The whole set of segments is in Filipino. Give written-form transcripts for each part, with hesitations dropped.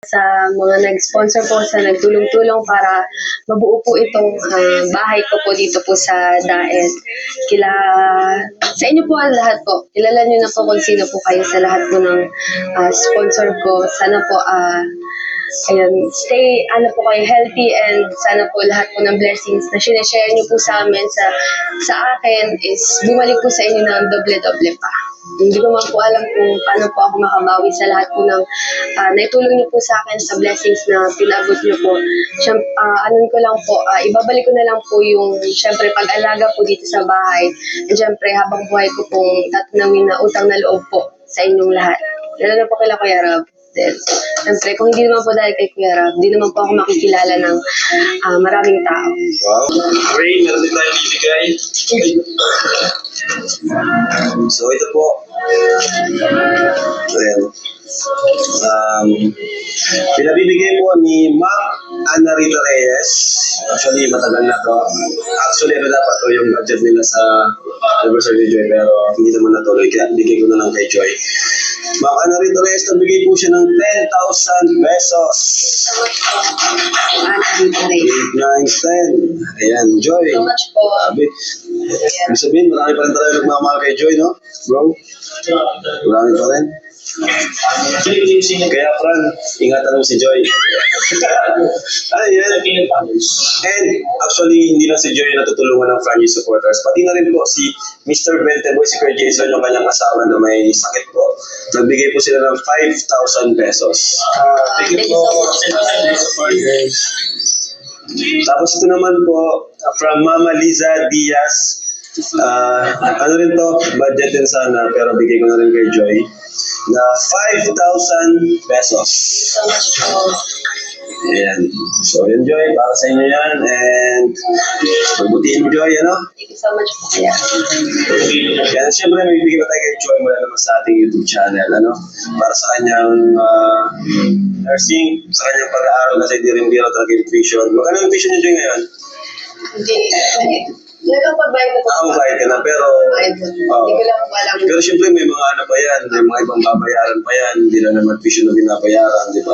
sa mga nag-sponsor po, sa nagtulong-tulong para mabuo po itong bahay ko po dito po sa Daet. Sa inyo po ang lahat po. Kilala niyo na po kung sino po kayo sa lahat po ng sponsor ko. Sana po ayun, stay po kayo healthy, and sana po lahat po ng blessings na sinashare niyo po sa amin, sa akin, is bumalik po sa inyo ng doble-doble pa. Hindi ko man po alam kung paano po ako makabawi sa lahat po ng naitulong niyo po sa akin, sa blessings na pinabot niyo po. Anon ko lang po, ibabalik ko na lang po yung, syempre, pag-alaga po dito sa bahay. And syempre, habang buhay ko pong tatanawin na utang na loob po sa inyong lahat. Lalo na po kila Kuya Rob. Siyempre, kung hindi naman po dahil kay Kuya Rob, hindi naman po ako makikilala ng maraming tao. Wow. Ray, meron din tayong bibigay. So, ito po. Ayan. Pinabibigay po ni Ma'am Ana Rita Reyes. Actually, matagal na to. Actually, dapat to yung budget nila sa anniversary ni Joy, pero hindi naman natuloy. Kaya bigay ko na lang kay Joy. Ma'am Ana Rita Reyes, nabigay po siya ng 10,000 pesos. 8, 9, 10. Ayan, Joy. So much po. Ibig sabihin, marami pa rin tayo nagmamahal kay Joy, no? Bro? Marami pa rin. Kaya, Fran, ingatan mo si Joy. Ayan. And actually, hindi lang si Joy natutulungan ng franchise supporters. Pati na rin po si Mr. Benteboy, si Kuya Jason, yung kanyang asawa na may sakit po. Nagbigay po sila ng 5,000 pesos. Thank you po. Tapos ito naman po, from Mama Liza Diaz. Ano rin to, budget din sana, pero bigay ko na rin kay Joy na 5,000 pesos. So much po. Ayan. So, yun, Joy, para sa inyo yan. And, magbutihin mo, Joy, ano? Thank you so much po, Kuya. Yan, siyempre, may bibigay pa tayo kay Joy mula naman sa ating YouTube channel, ano? Para sa kanyang nursing, sa kanyang pag-aaral, kasi di rin biro talaga yung tuition. Magkano yung tuition niyo, Joy, ngayon? Hindi. Nagkapag-bayad ko po. Bayad ka na, pero... Hindi ko lang po alam. Pero siyempre, may mga ano pa yan, may mga ibang babayaran pa yan, hindi na naman tuition na binabayaran, di ba?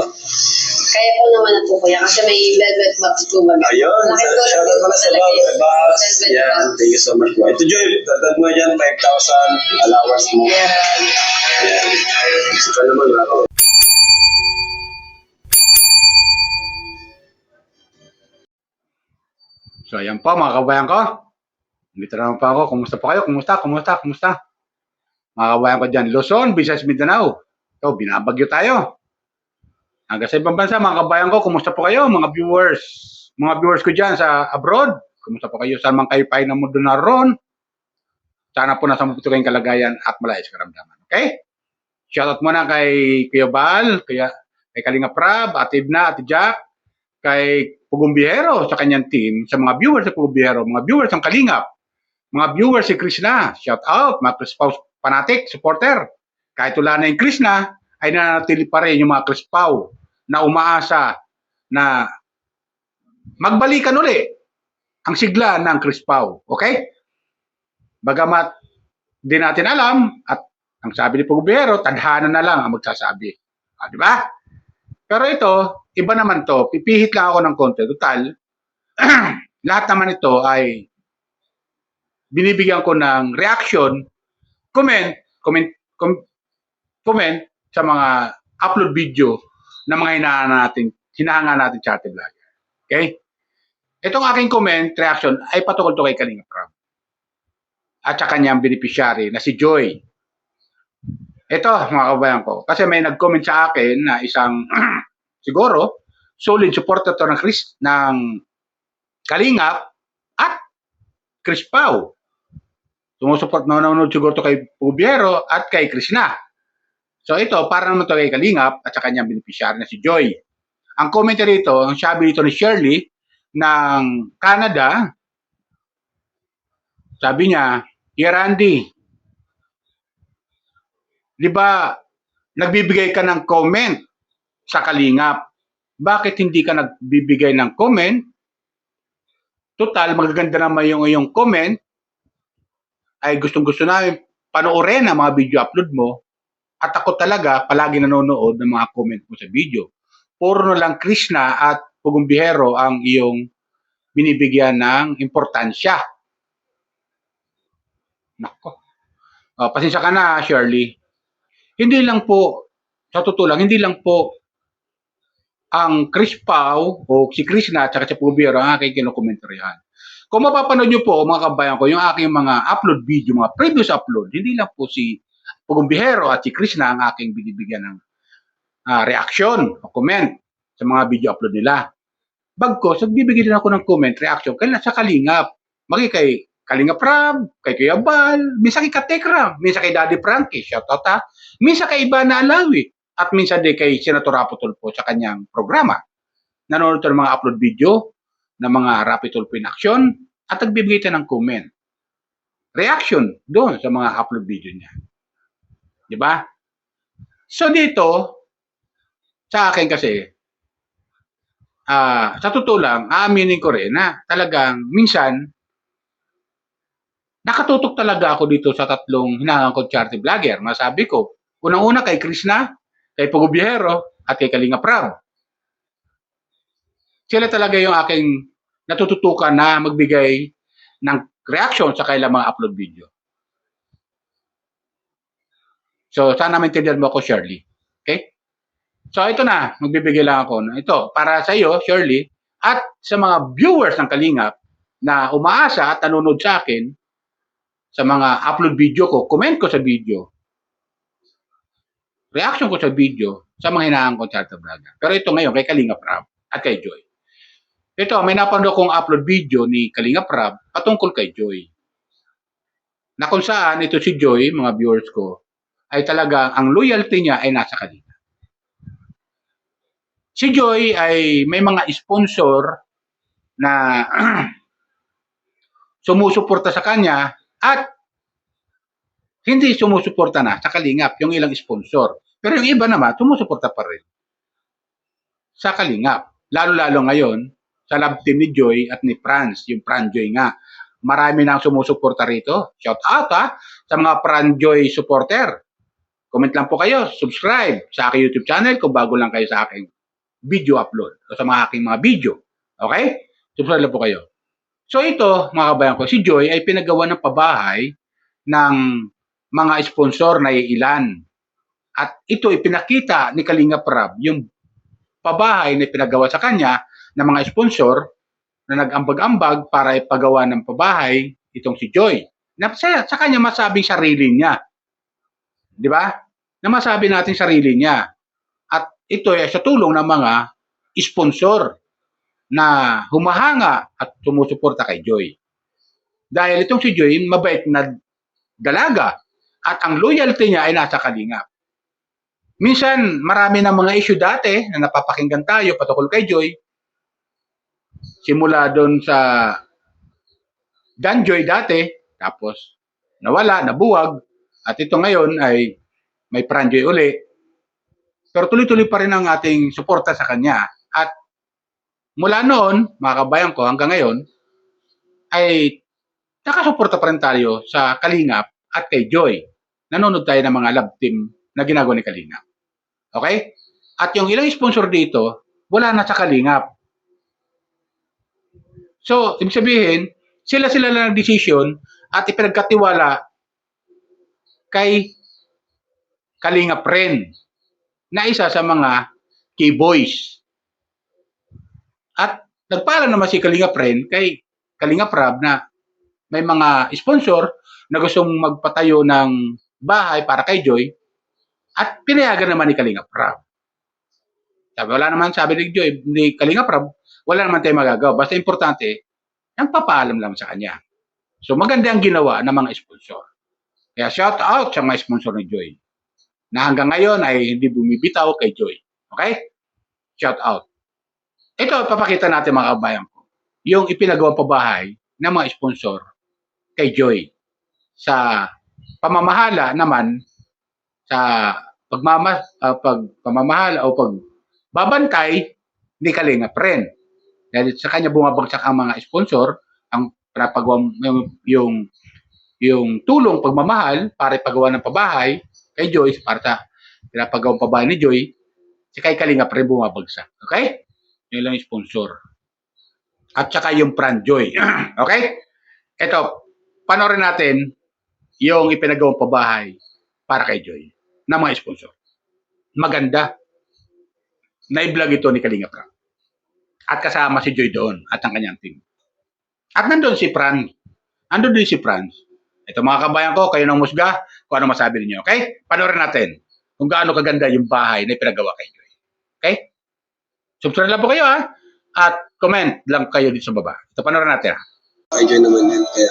Kaya po naman na po, Kuya, kasi may velvet box po ba? Ayun, shoutout pala sa Velvet Box. Yan, thank you so much po. Ito, Joy, tatag mo yan, 5,000 allowance mo. Ayan. Isa pa naman, ako. So, ayan po, mga kabayan ko. Dito naman pa ako. Kumusta po kayo? Kumusta? Mga kabayan ko dyan, Luzon, Visayas, Mindanao. So, binabagyo tayo. Hanggang sa ibang bansa, mga kabayan ko, kumusta po kayo, mga viewers? Mga viewers ko dyan sa abroad, kumusta po kayo? Saan man kayo pahay na mundo naroon? Sana po nasa mabuti kayong kalagayan at malaya sa karamdaman. Okay? Shoutout muna kay Kuya Bal, kay Kalinga Prab, Ate Ibna, Ate Jack, kay Pugong Bihero sa kanyang team, sa mga viewers sa Pugong Bihero, mga viewers ng Kalingap, mga viewers si Krishna, shout out, mga Krispaw fanatic, supporter. Kahit wala na yung Krishna, ay nanatili pa rin yung mga Krispaw na umaasa na magbalikan uli ang sigla ng Krispaw. Okay? Bagamat di natin alam, at ang sabi ni Pugong Bihero, tadhana na lang ang magsasabi. Di ba? Pero ito, iba naman to. Pipihit lang ako ng konti. Total, lahat naman ito ay binibigyan ko ng reaction, comment sa mga upload video na mga hinahanga natin sa ating vlog. Okay? Itong aking comment, reaction, ay patungkol to kay Kalinga Prab at sa kanyang beneficiary na si Joy. Ito, mga kabayan ko, kasi may nag-comment sa akin na isang siguro solid supporter to ng Kalingap at Krispaw. Sumusuport na nanonood siguro to kay Pubiero at kay Krishna. So ito, para naman to kay Kalingap at sa kanyang beneficiary na si Joy. Ang comment rito, ang sabi dito ni Shirley ng Canada, sabi niya, "Dear Randy, di ba nagbibigay ka ng comment sa Kalingap? Bakit hindi ka nagbibigay ng comment? Total, magaganda naman yung iyong comment. Ay gustong-gusto namin panoorin ang mga video upload mo. At ako talaga palagi nanonood ng mga comment mo sa video. puro na lang Krishna at Pugumbihero ang iyong binibigyan ng importansya. Nako. Pasensya ka na, Shirley. Hindi lang po, sa totoo lang, hindi lang po ang Chris Pao o si Krishna at si Pugumbihero ang aking kinukomentaryahan. Kung mapapanood nyo po, mga kabayan ko, yung aking mga upload video, mga previous upload, hindi lang po si Pugumbihero at si Krishna ang aking binibigyan ng reaction o comment sa mga video upload nila. Bagkos, nagbibigay din ako ng comment, reaction, kaya sa Kalingap. Magi kay Kalingap Rab, kay Kuya Bal, minsan kay Katekram, minsan kay Daddy Frankie, shoutout ha, minsan kay Ivana Alawi, at minsan din kay Senator Rapo Tulfo sa kanyang programa. Nanonood ng mga upload video ng mga Rapi Tulfo in action at nagbibigay tayo ng comment. Reaction doon sa mga upload video niya. Di ba? So dito, sa akin kasi, sa totoo lang, aaminin ko rin na talagang minsan, nakatutok talaga ako dito sa tatlong hinahanggang ko charity vlogger. Masabi ko, unang-una kay Krishna, kay Pugumbihero, at kay Kalingap Rab. Sila talaga yung aking natututukan na magbigay ng reaction sa kailang mga upload video. So, sana maintindihan mo ako, Shirley. Okay? So, ito na. Magbibigay lang ako. Ito, para sa iyo, Shirley, at sa mga viewers ng Kalingap na umaasa at nanonood sa akin sa mga upload video ko, comment ko sa video, reaction ko sa video sa mga hinahanggang ko charity vlogger. Pero ito ngayon, kay Kalingap Rab at kay Joy. Ito, may napanood akong upload video ni Kalingap Rab patungkol kay Joy. Na kung saan ito si Joy, mga viewers ko, ay talaga ang loyalty niya ay nasa Kalingap. Si Joy ay may mga sponsor na sumusuporta sa kanya at hindi sumusuporta na sa Kalingap, yung ilang sponsor. Pero yung iba naman, sumusuporta pa rin sa Kalingap. Lalo-lalo ngayon, sa love team ni Joy at ni Franz, yung Franjoy nga. Marami nang sumusuporta rito. Shout out sa mga Franjoy supporter. Comment lang po kayo, subscribe sa aking YouTube channel kung bago lang kayo sa aking video upload o sa mga aking mga video. Okay? Subscribe lang po kayo. So ito, mga kabayan ko, si Joy ay pinagawa ng pabahay ng mga sponsor na ilan. At ito ipinakita ni Kalingap Rab, yung pabahay na pinagawa sa kanya ng mga sponsor na nag-ambag-ambag para ipagawa ng pabahay itong si Joy. Na sa kanya masabing sarili niya. Di ba? Na masabi natin sarili niya. At ito ay sa tulong ng mga sponsor na humahanga at sumusuporta kay Joy. Dahil itong si Joy, mabait na dalaga at ang loyalty niya ay nasa Kalingap. Minsan, marami ng mga issue dati na napapakinggan tayo patungkol kay Joy. Simula doon sa Dan Joy dati, tapos nawala, nabuwag, at ito ngayon ay may Franjoy uli. Pero tuloy-tuloy pa rin ang ating suporta sa kanya. At mula noon, mga kabayan ko, hanggang ngayon, ay nakasuporta pa rin tayo sa Kalingap at kay Joy. Nanonood tayo ng mga love team na ginagawa ni Kalingap. Okay? At yung ilang sponsor dito, wala na sa Kalingap. So, ibig sabihin, sila-sila lang decision at ipinagkatiwala kay Kalingap rin na isa sa mga key boys. At nagpaalam naman si Kalingap rin kay Kalingap Rab na may mga sponsor na gustong magpatayo ng bahay para kay Joy at pinayagan naman ni Kalingap Rab. Wala naman, sabi ni Joy, ni Kalingap Rab, wala naman tayo magagawa. Basta importante, nagpapaalam lang sa kanya. So maganda ang ginawa ng mga sponsor. Kaya shout out sa mga sponsor ni Joy na hanggang ngayon ay hindi bumibitaw kay Joy. Okay? Shout out. Ito, papakita natin mga kabayan ko. Yung ipinagawang pabahay ng mga sponsor kay Joy. Sa pamamahala naman, sa pagmamahala o pagbabantay ni Kalingap rin. Dahil sa kanya bumabagsak ang mga sponsor, ang pinapagawa yung tulong pagmamahal para ipagawa ng pabahay kay Joy, para sa pinapagawang pabahay ni Joy, Si kay Kalinga pre bumabagsak. Okay? Yun lang yung sponsor. At saka yung Franjoy. Okay? Ito, panoorin natin yung ipinagawang pabahay para kay Joy na mga sponsor. Maganda. Na-vlog ito ni Kalinga Prab. At kasama si Joy doon at ang kanyang team. At nandun si Fran. Nandun din si Franz. Ito mga kabayan ko, kayo nang musga kung ano masabi ninyo. Okay? Panoorin natin kung gaano kaganda yung bahay na ipinagawa kay Joy. Okay? Subscribe lang po kayo ha. At comment lang kayo dito sa baba. Ito panoorin natin ha. Kay Joy naman yan. Kaya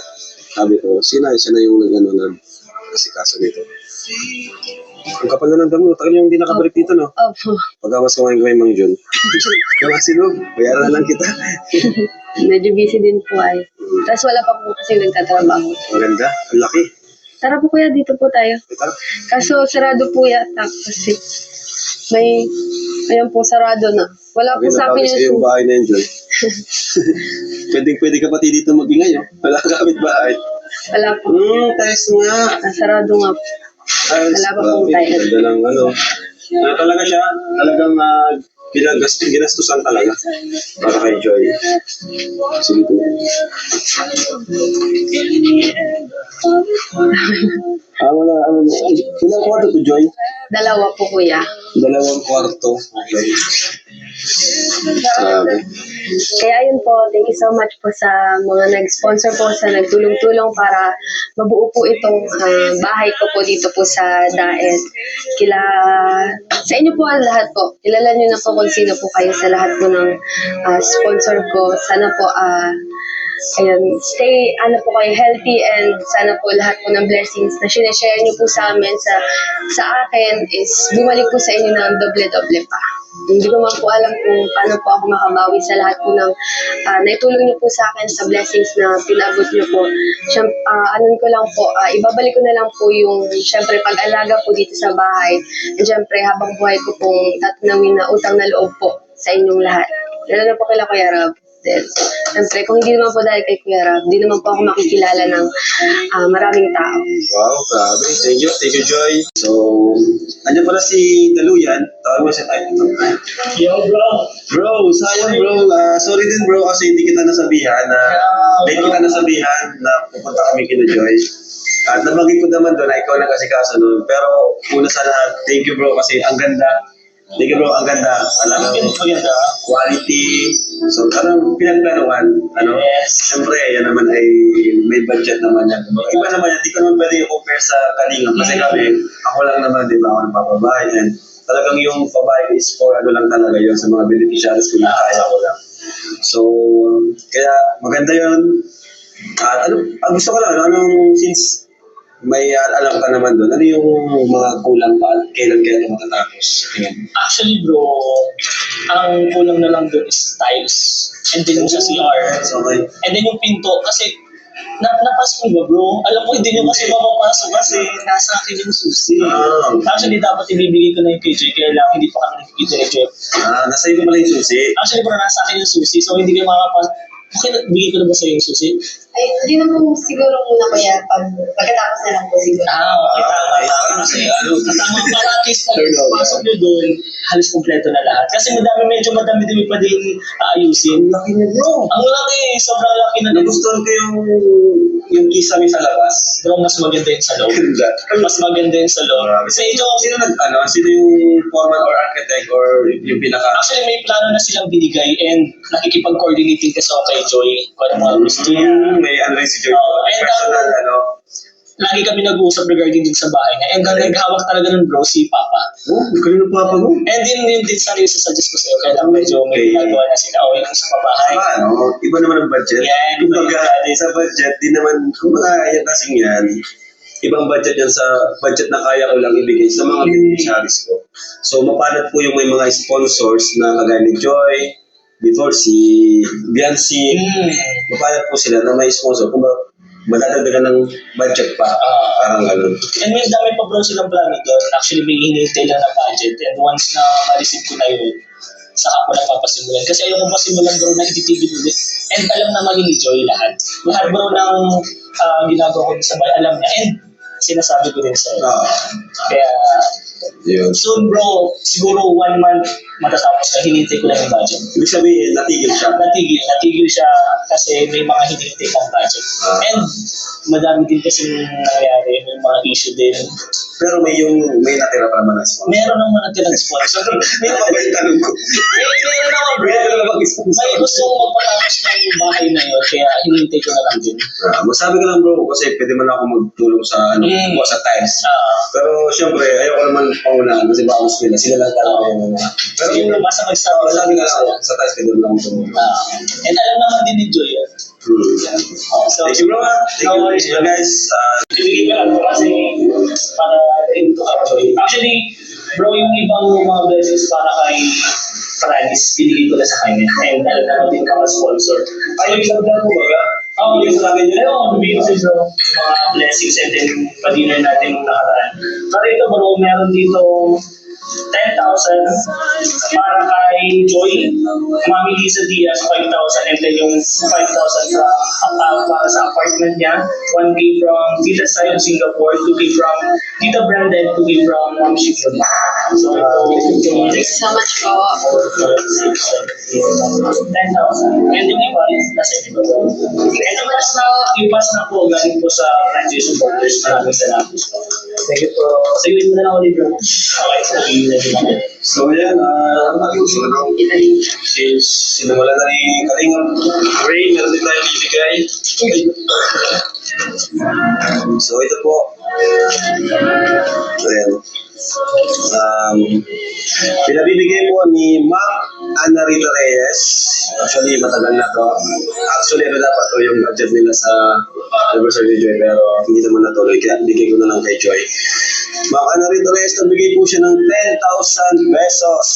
sabi ko, siya na yung nag-ano na kasikaso nito. Ang kapal na ng damo, tagal yung hindi nakabalik dito, no? Opo. Pagkawas kumain ko Mang Jun. Yung silog, bayaran na lang kita. Medyo busy din po ay. Tapos wala pa po kasi nagtatrabaho. Ang ganda, ang laki. Tara po kuya, dito po tayo. Ito, Kaso sarado po yata kasi may, ayan po, sarado na. Wala po sa akin yung yung bahay na yun, Jun. Pwede ka pati dito mag-ingay, no? Wala kapit bahay. Wala po. Test nga. Sarado nga po. Wala pa pong tayo. Ganda ng ano. Talaga siya, talagang ginastusan talaga para kay Joy. Sige po. Wala, ilang kwarto to, Joy? Dalawa po kuya. 2 kwarto. Okay. Sabi. Kaya yun po, thank you so much po sa mga nag-sponsor po, sa nagtulong-tulong para mabuo po itong bahay ko po dito po sa Daet. Sa inyo po ang lahat po. Kilala nyo na po kung sino po kayo sa lahat po ng sponsor ko. Sana po, ayun, stay, po kayo healthy and sana po lahat po ng blessings na sinashare nyo po sa amin, sa akin is bumalik po sa inyo ng doble-doble pa. Hindi ko man po alam kung paano po ako makabawi sa lahat po ng naitulong niyo po sa akin sa blessings na pinabot niyo po. Anon ko lang po, ibabalik ko na lang po yung, syempre, pag-alaga po dito sa bahay. And syempre, habang buhay ko pong tatanawin na utang na loob po sa inyong lahat. Lalo na po kila Kuya Rob. Then, syempre, kung hindi naman po dahil kay Kuya Rob, hindi naman po ako makikilala ng maraming tao. Wow, grabe. Thank you, Joy. So, andyan pala si Daluyan. Tawag mo siya tayo. Yo, bro. Bro, sayang bro. Sorry din bro kasi hindi kita nasabihan na pupunta kami kina Joy. At nabanggit ko naman doon na ikaw lang kasi kaso noon. Pero una sa lahat, thank you bro kasi ang ganda. Thank you bro, ang ganda. Alam mo, quality. So, pinagplanuhan. Siyempre, yan naman ay may budget naman yan. Iba naman yan, di ko naman pwede i-compare sa Kalinga. Kasi kami, ako lang naman, di ba, ako nagpapabahay. And talagang yung pabahay is for lang talaga yun sa mga beneficiaries ko na kaya ko lang. So, kaya maganda yun. At gusto ko lang, since may alam ka naman doon, ano yung mga kulang pa at kailan kaya ito matatapos? Actually, bro, ang kulang na lang doon is tiles. And then yung sa CR. Okay. And then yung pinto. Kasi, napas mo ba, bro? Alam ko, hindi nyo kasi mapapasok kasi nasa akin yung susi. Actually, dapat ibibigay ko na yung KJ, kaya lang hindi pa kami nakikita. Nasa iyo pala yung susi? Actually, bro, nasa akin yung susi. So, hindi kayo makapasok. Okay, bigay ko na ba sa yung susi? Ay, hindi na po siguro muna kuya, pagkatapos na lang po siguro. Okay, tama. Kasi, kasama para at least pasok nyo doon, halos kompleto na lahat. Kasi medyo madami-dami pa din aayusin. Ang laki niya bro. Ang laki, sobrang laki na. Nagustuhan ko yung kisame sa labas. Bro, mas maganda yung sa loob. Mas maganda yung sa loob. Sino yung foreman or architect or yung pinaka? Actually, may plano na silang binigay and nakikipag-coordinating kasi ako kay Joy kung ano mga gusto niya. May rin si Joy. And Personal, lagi kami nag-uusap regarding din sa bahay niya. And naghawak talaga ng bro si Papa. Kanino Papa mo? And yun din sana yung sasuggest ko sa'yo. Kaya lang medyo may ginagawa na sila. O yung sa pabahay. Iba naman ang budget. Yan, Kumbaga, sa budget, di naman, yan kasing yan. Ibang budget yan sa budget na kaya ko lang ibigay sa mga beneficiaries ko. So, mapalad po yung may mga sponsors na kagaya ni Joy, before si Biancy, mapalad po sila na may sponsor. Kumbaga, madadagdagan ng budget pa. Parang gano'n. And may dami pa bro silang plano doon. Actually, may hinihintay lang na budget. And once na ma-receive ko na yun, saka ko na papasimulan. Kasi ayaw ko pasimulan bro na ititigil ulit. And alam naman ni Joy lahat. Lahat bro ng ginagawa ko sa bahay, alam niya. And sinasabi ko din sa'yo. Kaya, Yun. Soon bro, siguro 1 month matatapos na, hinintay ko lang yung budget. Ibig sabihin, natigil siya. Natigil siya kasi may mga hinintay pang budget. And madami din kasi nangyayari, may mga issue din. Pero may natira pa naman na sponsor. Meron naman natin sponsor. May mabay tanong ko. Meron naman bro. Meron naman mag-sponsor. May gusto kong magpatapos ng bahay na yun, kaya hinintay ko na lang din. Masabi ko lang bro, kasi pwede man ako magtulong sa sa tiles. Pero syempre, ayoko naman paunahan kasi baka mas nila. Sila lang talaga yung pero Sige, basta magsabi sabi na lang, sa tiles pwede lang tumulong. And alam naman din ni Joy yun. So, Thank you bro. Thank you guys. ibigay ko lang kasi para rin to Joy. Actually, bro, yung ibang mga blessings para kay Francis, binigay ko na sa kanya. And alam naman din ka sponsor. Ayaw isang dyan po ba? Oo, yung sa akin yun. Ayun, bibigay ko sa bro. Yung mga blessings and then pa-dinner natin nung nakaraan. Pero ito bro, meron dito 10,000 para kay Joy, Mami Lisa Diaz 5,000 and then yung 5,000 para sa apartment niya, 1K from Tita Sai of Singapore, 2K from Tita Brenda and 2K from Ma'am Shikun. So ito, Thank you so much po. 10,000. And yung iba, nasa iba po. And yung pass na po, galing po sa franchise supporters. Maraming salamat. Thank you po. Sayuin mo na lang ulit bro. Okay, sayuin na din ako. So yan, sinimula na ni Kalingap Ray, meron din tayo bibigay. So ito po. Ayan. Pinabibigay po ni Ma'am Ana Rita Reyes. Actually, matagal na to. Actually, dapat to yung budget nila sa anniversary ni Joy, pero hindi naman natuloy. Kaya bigay ko na lang kay Joy. Ma'am Ana Rita Reyes, nagbigay po siya ng 10,000 pesos.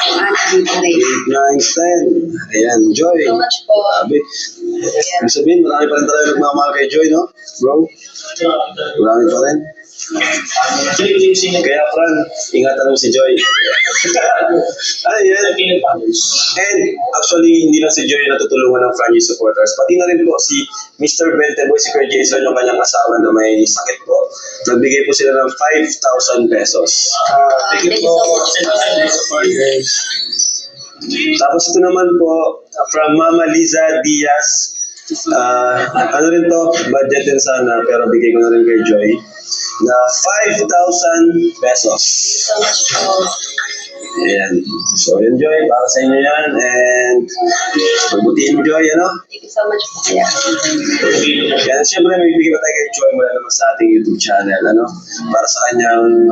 Ana Rita Reyes. 8, 9, 10. Ayan, Joy. So much po. Sabi. Ibig sabihin, marami pa rin talaga nagmamahal kay Joy, no? Bro? Marami pa rin. Kaya Fran, ingatan mo si Joy. Ayan. And actually, hindi lang si Joy natutulungan ng franchise supporters. Pati na rin po si Mr. Benteboy, si Kuya Jason, yung kanyang asawa na may sakit po. Nagbigay po sila ng 5,000 pesos. Thank you so much. Tapos ito naman po, from Mama Liza Diaz. Ano rin to, budget din sana, pero bigay ko na rin kay Joy na 5,000 pesos. So much po. Ayan. So yun Joy, para sa inyo yan. And magbutihin mo Joy, ano? Thank you so much po. Kaya. Yan, siyempre may bigay pa tayo kay Joy mula naman sa ating YouTube channel, ano? Para sa kanyang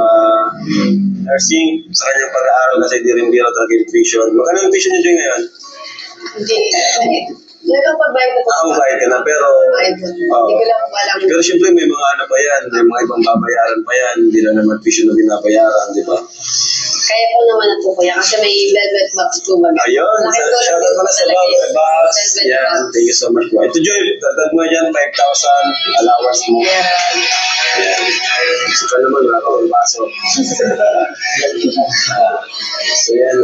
nursing, sa kanyang pag-aaral kasi di rin biro talaga yung tuition. Magkano yung tuition niyo Joy ngayon? Hindi. Nagkapag-bayad na po. Bayad ka na, pero Bayad na. Hindi ko lang po alam. pero siyempre may mga ano pa yan, may mga ibang babayaran pa yan, hindi na naman tuition na binabayaran, di ba? Kaya po naman na po kuya kasi may velvet box po ba? Ayun, shoutout pala sa Box. Yan, thank you so much po. Ito Joy, dagdag mo yan, 5,000 allowance mo. Yeah. Yan. Isa pa naman, wala ka magpaso. So yan,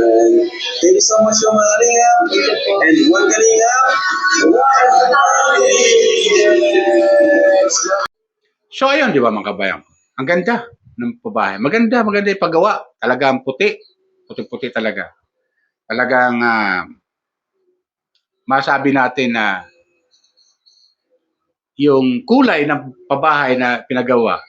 thank you so much mga kalingap. And one kalingap, So ayun, di ba mga kabayan? Ang ganda ng pabahay. Maganda yung paggawa. Talagang puti. Puti-puti talaga. Talagang masabi natin na yung kulay ng pabahay na pinagawa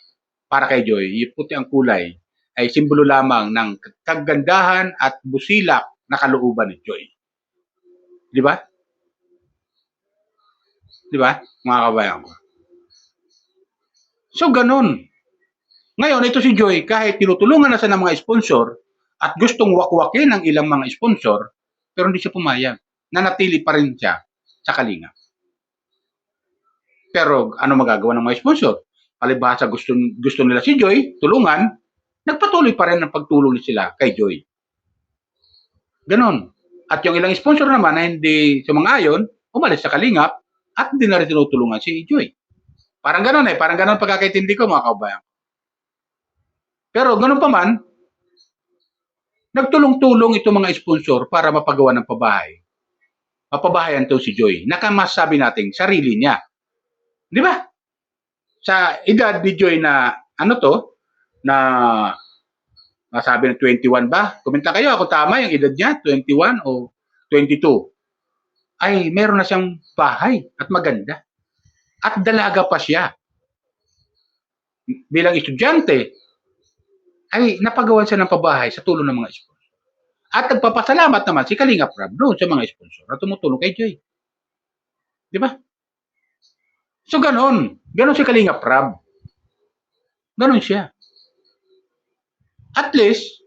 para kay Joy, yung puti ang kulay, ay simbolo lamang ng kagandahan at busilak na kalooban ni Joy. Di ba? Di ba, mga kabayan ko? So, ganun. Ngayon, ito si Joy, kahit tinutulungan na siya ng mga sponsor at gustong wakwakin ng ilang mga sponsor, pero hindi siya pumayag. Nanatili pa rin siya sa Kalinga. Pero ano magagawa ng mga sponsor? Palibhasa gusto nila si Joy, tulungan, nagpatuloy pa rin ang pagtulong sila kay Joy. Ganon. At yung ilang sponsor naman na hindi sumang-ayon, umalis sa Kalingap at hindi na rin tinutulungan si Joy. Parang ganon parang ganon pagkakaintindi ko mga kabayan. Pero ganon pa man, nagtulong-tulong itong mga sponsor para mapagawa ng pabahay. Mapabahayan to si Joy. Nakamasabi natin, sarili niya. Di ba? Sa edad ni Joy na na masabi ng 21 ba? Komenta kayo, ako tama yung edad niya, 21 o 22. Ay, meron na siyang bahay at maganda. At dalaga pa siya. Bilang estudyante, ay napagawan siya ng pabahay sa tulong ng mga sponsor. At nagpapasalamat naman si Kalinga Prab doon sa mga sponsor na tumutulong kay Joy. Di ba? So, ganon. Ganon si Kalinga Prab. Ganon siya. At least,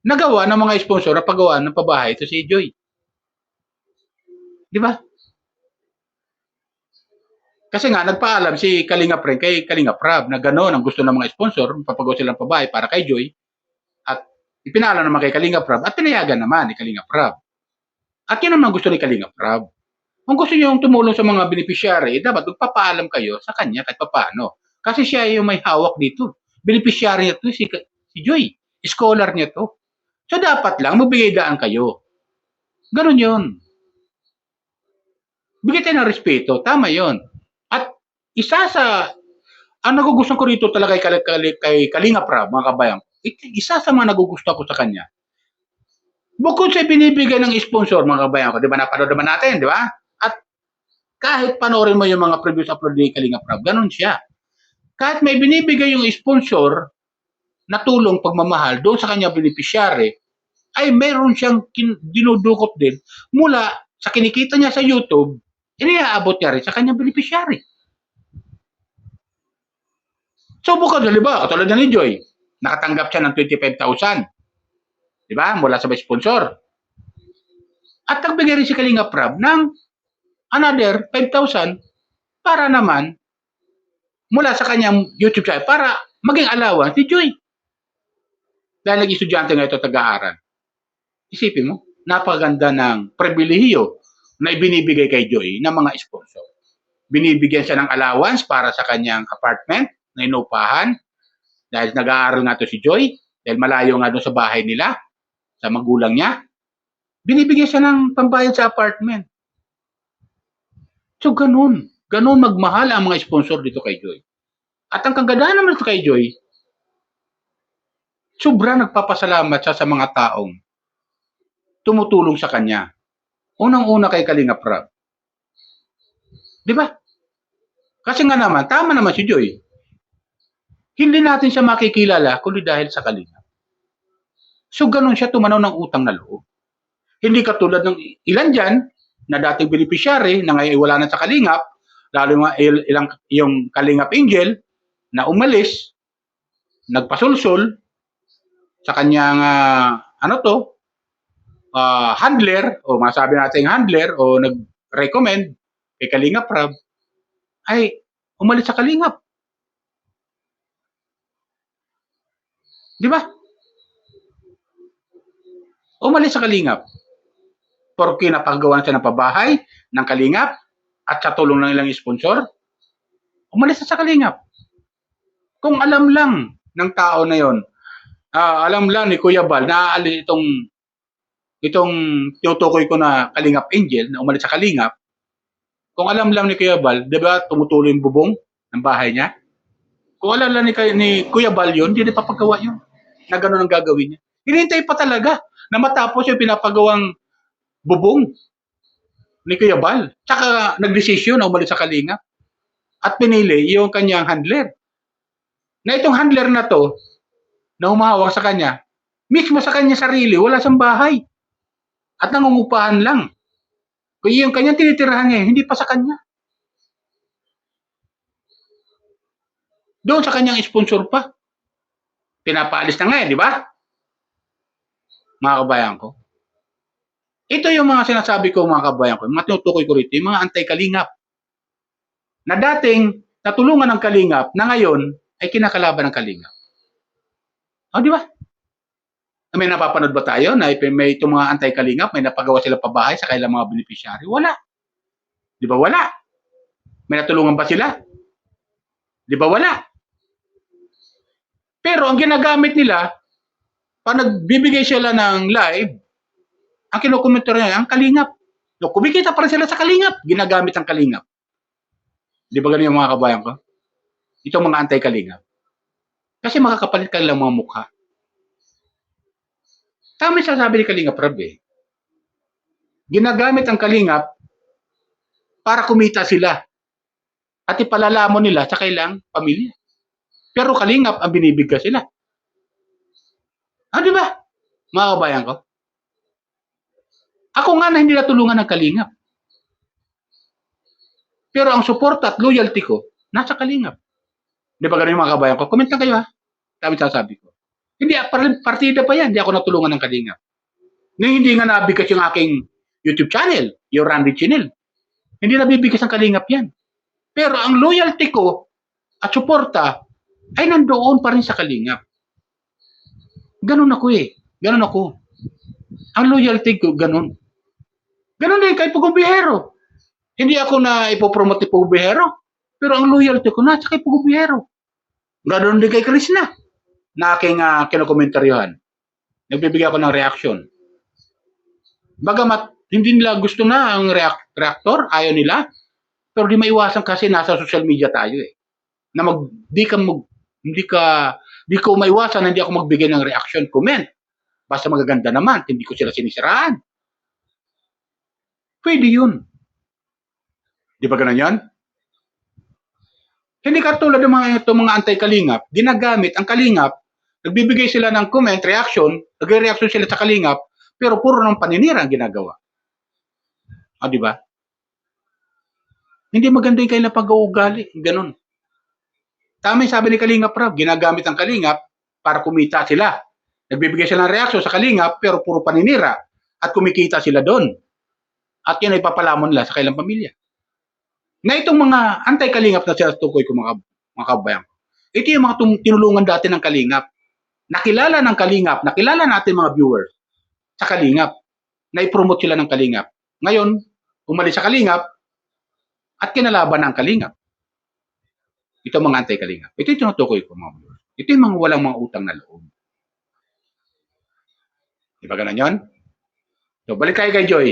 nagawa ng mga sponsor na pagawaan ng pabahay ito si Joy. Di ba? Kasi nga, nagpaalam si Kalinga Prab kay Kalinga Prab na gano'n ang gusto ng mga sponsor, papagawa silang pabahay para kay Joy. At ipinaalam naman kay Kalinga Prab at pinayagan naman ni Kalinga Prab. At yun naman gusto ni Kalinga Prab. Kung gusto niyo tumulong sa mga beneficiary, dapat magpapaalam kayo sa kanya kahit papaano. Kasi siya yung may hawak dito. Beneficiary niya to si Joy. Scholar niya to. So dapat lang magbigay daan kayo. Ganon yun. Bigay tayo ng respeto. Tama yun. At isa sa, ang nagugustuhan ko rito talaga kay Kalinga Prab, mga kabayan, isa sa mga nagugustuhan ko sa kanya, bukod sa binibigay ng sponsor, mga kabayan ko, di ba, napanood naman natin, di ba? At kahit panoorin mo yung mga previous upload ni Kalinga Prab, ganun siya. Kahit may binibigay yung sponsor na tulong pagmamahal doon sa kanya beneficiary, ay meron siyang dinudukot din mula sa kinikita niya sa YouTube, iniaabot niya rin sa kanyang beneficiary. So, bukod, di ba, katulad na ni Joy, nakatanggap siya ng 25,000. Di ba? Mula sa sponsor. At nagbigay rin si Kalinga Prab ng another 5,000 para naman mula sa kanyang YouTube channel para maging allowance si Joy. Dahil nag-estudyante nga ito taga-aral. Isipin mo, napaganda ng pribilehiyo na ibinibigay kay Joy ng mga sponsor. Binibigyan siya ng allowance para sa kanyang apartment na inupahan dahil nag-aaral nga to si Joy, dahil malayo nga doon sa bahay nila, sa magulang niya. Binibigyan siya ng pambayad sa apartment. So, ganun. Ganun magmahal ang mga sponsor dito kay Joy. At ang kagandahan naman ito kay Joy, sobrang nagpapasalamat siya sa mga taong tumutulong sa kanya. Unang-una kay Kalinga Prab. Di ba? Kasi nga naman, tama naman si Joy. Hindi natin siya makikilala kundi dahil sa Kalinga. So, ganun siya tumanaw ng utang na loob. Hindi katulad ng ilan dyan na dating beneficiary na ngayon wala na sa Kalingap, lalo yung Kalingap Angel na umalis, nagpasulsul sa kanyang handler o masabi natin handler o nag-recommend kay Kalinga Prab ay umalis sa Kalingap. Di ba? Umalis sa Kalingap. Porque napagawa siya ng pabahay ng Kalingap at sa tulong ng ilang sponsor, umalis na sa Kalingap. Kung alam lang ng tao na yon, alam lang ni Kuya Bal na aalis itong tinutukoy ko na Kalingap Angel na umalis sa Kalingap, kung alam lang ni Kuya Bal, di ba tumutuloy yung bubong ng bahay niya? Kung alam lang ni Kuya Bal yun, hindi na papagawa yun. Na gano'n ang gagawin niya. Hinihintay pa talaga na matapos yung pinapagawang bubong ni Kuya Bal. Tsaka nagdesisyon na umalis sa Kalingap. At pinili yung kanyang handler. Na itong handler na to, na humahawak sa kanya, mismo sa kanya sarili, wala siyang bahay. At nangungupahan lang. Kaya yung kanyang tinitirahan niya, hindi pa sa kanya. Doon sa kanyang sponsor pa. Pinapaalis na nga di ba? Mga kabayan ko. Ito yung mga sinasabi ko, mga kabayan ko, mga tinutukoy ko rito, yung mga anti-Kalingap. Na dating natulungan ng Kalingap, na ngayon ay kinakalaban ng Kalingap. O, di ba? May napapanood ba tayo na may itong mga anti-Kalingap, may napagawa sila pabahay sa kailang mga beneficiary? Wala. Di ba wala? May natulungan ba sila? Di ba wala? Pero ang ginagamit nila, pag nagbibigay sila ng live, ang kinukomentar niya, ang Kalingap. So, kumikita pa rin sila sa Kalingap. Ginagamit ang Kalingap. Di ba ganun yung mga kabayan ko? Itong mga anti-Kalingap. Kasi makakapalit ka lang mga mukha. Tama yung sasabi ni Kalingap Rab eh. Ginagamit ang Kalingap para kumita sila at ipalalamon nila sa kailang pamilya. Pero Kalingap ang binibigyan sila. Di ba? Mga kabayan ko. Ako nga na hindi natulungan ng Kalingap. Pero ang suporta at loyalty ko, nasa Kalingap. Di ba ganun yung mga kabayan ko? Comment lang kayo ha. Tama sasabi ko. Hindi, partida pa yan. Hindi ako natulungan ng Kalingap. Nung hindi nga nabigas yung aking YouTube channel, yung Randy Channel. Hindi nabibigas ang Kalingap yan. Pero ang loyalty ko at suporta ay nandoon pa rin sa Kalingap. Ganun ako eh. Ganun ako. Ang loyalty ko, ganun. Ganun din kay Pugong Bihero. Hindi ako na ipopromote Pugong Bihero. Pero ang loyalty ko nasa kay Pugong Bihero. Ganun din kay Krishna na aking kinokomentaryuhan. Nagbibigay ako ng reaction. Bagamat hindi nila gusto na ang reactor, ayaw nila, pero di maiwasan kasi nasa social media tayo eh. Na di ko maiwasan na hindi ako magbigay ng reaction, comment. Basta magaganda naman, hindi ko sila sinisiraan. Pwede yun. Di ba ganun yan? Hindi katulad ng mga anti-Kalingap, ginagamit ang Kalingap, nagbibigay sila ng comment, reaction, nagre-reaction sila sa Kalingap, pero puro ng paninira ang ginagawa. Di ba? Hindi maganda yung kailang pag-uugali. Ganun. Tama yung sabi ni Kalingap Rab, ginagamit ang Kalingap para kumita sila. Nagbibigay sila ng reaksyon sa Kalingap, pero puro paninira at kumikita sila doon. At yun ay papalamon nila sa kailang pamilya. Na itong mga anti-Kalingap na sila tukoy ko mga kabayan. Ito yung mga tinulungan dati ng Kalingap. Nakilala ng Kalingap, nakilala natin mga viewers sa Kalingap. Na-promote sila ng Kalingap. Ngayon, umalis sa Kalingap at kinalaban ng Kalingap. Ito mga anti-Kalingap. Ito yung tinutukoy ko mga viewers. Ito yung mga walang mga utang na loob. Di ba ganun yun? So, balik tayo kay Joy.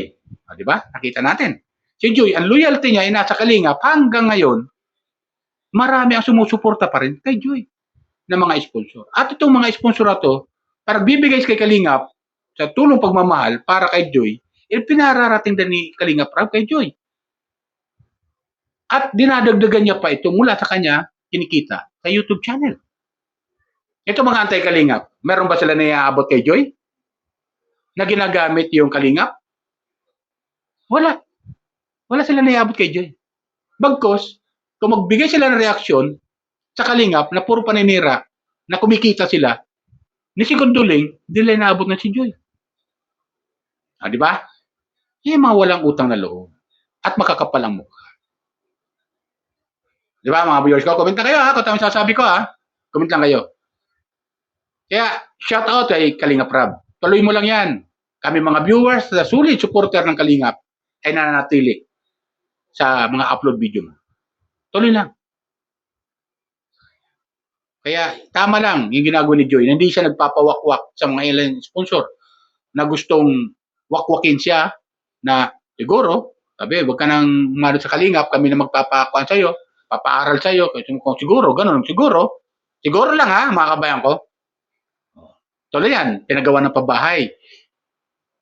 Di ba? Nakita natin. Si Joy, ang loyalty niya ay nasa Kalingap hanggang ngayon, marami ang sumusuporta pa rin kay Joy na mga sponsor. At itong mga sponsor na to, para bibigay kay Kalingap sa tulong pagmamahal para kay Joy, pinararating din ni Kalingap Rab kay Joy. At dinadagdagan niya pa ito mula sa kanya kinikita sa YouTube channel. Ito mga anti-Kalingap, meron ba sila na iaabot kay Joy? Na ginagamit yung Kalingap? Wala. Wala sila na iaabot kay Joy. Bagkos, kung magbigay sila ng reaksyon sa Kalingap na puro paninira, na kumikita sila, ni si Gondoling, hindi nila inaabot na si Joy. Di ba? Yung mga walang utang na loob at makakapal ang mukha. Di ba mga viewers ko? Comment lang kayo ha, kung tama sasabi ko ha. Comment lang kayo. Kaya, shout out kay Kalingap Rab. Tuloy mo lang yan. Kami mga viewers na sulit supporter ng Kalingap ay nananatili sa mga upload video mo. Tuloy lang. Kaya tama lang yung ginagawa ni Joy. Hindi siya nagpapawakwak sa mga ilang sponsor na gustong wakwakin siya na siguro, sabi, huwag ka nang umano sa Kalingap, kami na magpapakuan sa'yo, papaaral sa'yo, kung siguro, ganun, siguro lang ha, mga kabayan ko. Tuloy yan, pinagawa ng pabahay.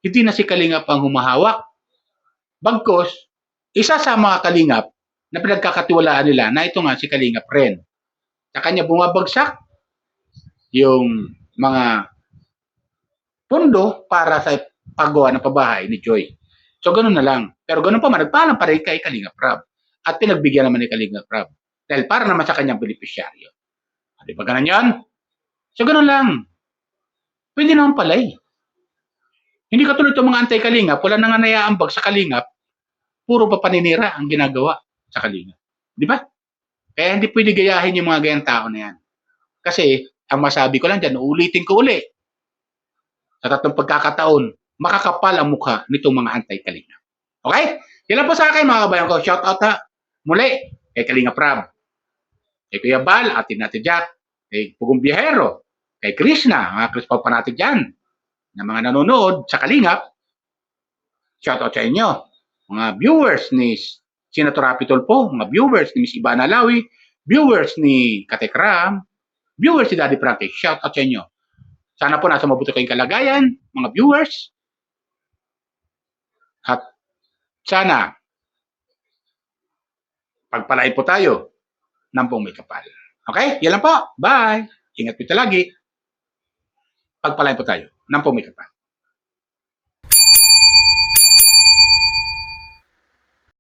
Hindi na si Kalingap ang humahawak. Bagkos, isa sa mga Kalingap na pinagkakatiwalaan nila na ito nga si Kalingap rin. Sa kanya bumabagsak yung mga pundo para sa paggawa ng pabahay ni Joy. So, ganun na lang. Pero ganun pa man, nagpaalam pa rin kay Kalingap Rab. At pinagbigyan naman ni Kalingap Rab. Dahil para naman sa kanyang benepisyaryo. Di ba ganun yan? So, ganun lang. Pwede naman pala eh. Hindi katulad itong mga anti-Kalingap, wala nang nayaambag sa Kalingap, puro pa paninira ang ginagawa sa Kalingap. Di ba? Kaya hindi pwede gayahin yung mga gayang tao na yan. Kasi, ang masabi ko lang dyan, uulitin ko uli. Sa tatlong pagkakataon, makakapal ang mukha nitong mga anti-Kalingap. Okay? Yan lang po sa akin mga kabayan ko. Shout out ha. Muli, kay Kalingap Rab. Kay Kuya Bal, atin natin Jack. Kay Pugong Bihero. Kay Krishna, mga Krispaw pa natin dyan. Na mga nanonood sa Kalingap. Shout out sa inyo. Mga viewers ni Senator Rapi Tulfo, mga viewers ni Miss Ivana Lawi, viewers ni Katekram, viewers si Daddy Frankie. Shout out sa inyo. Sana po nasa mabuti kayong kalagayan, mga viewers. At sana, pagpalain po tayo ng buong may kapal. Okay? Yan lang po. Bye! Ingat po lagi. Pagpalain po tayo ng buong may kapal.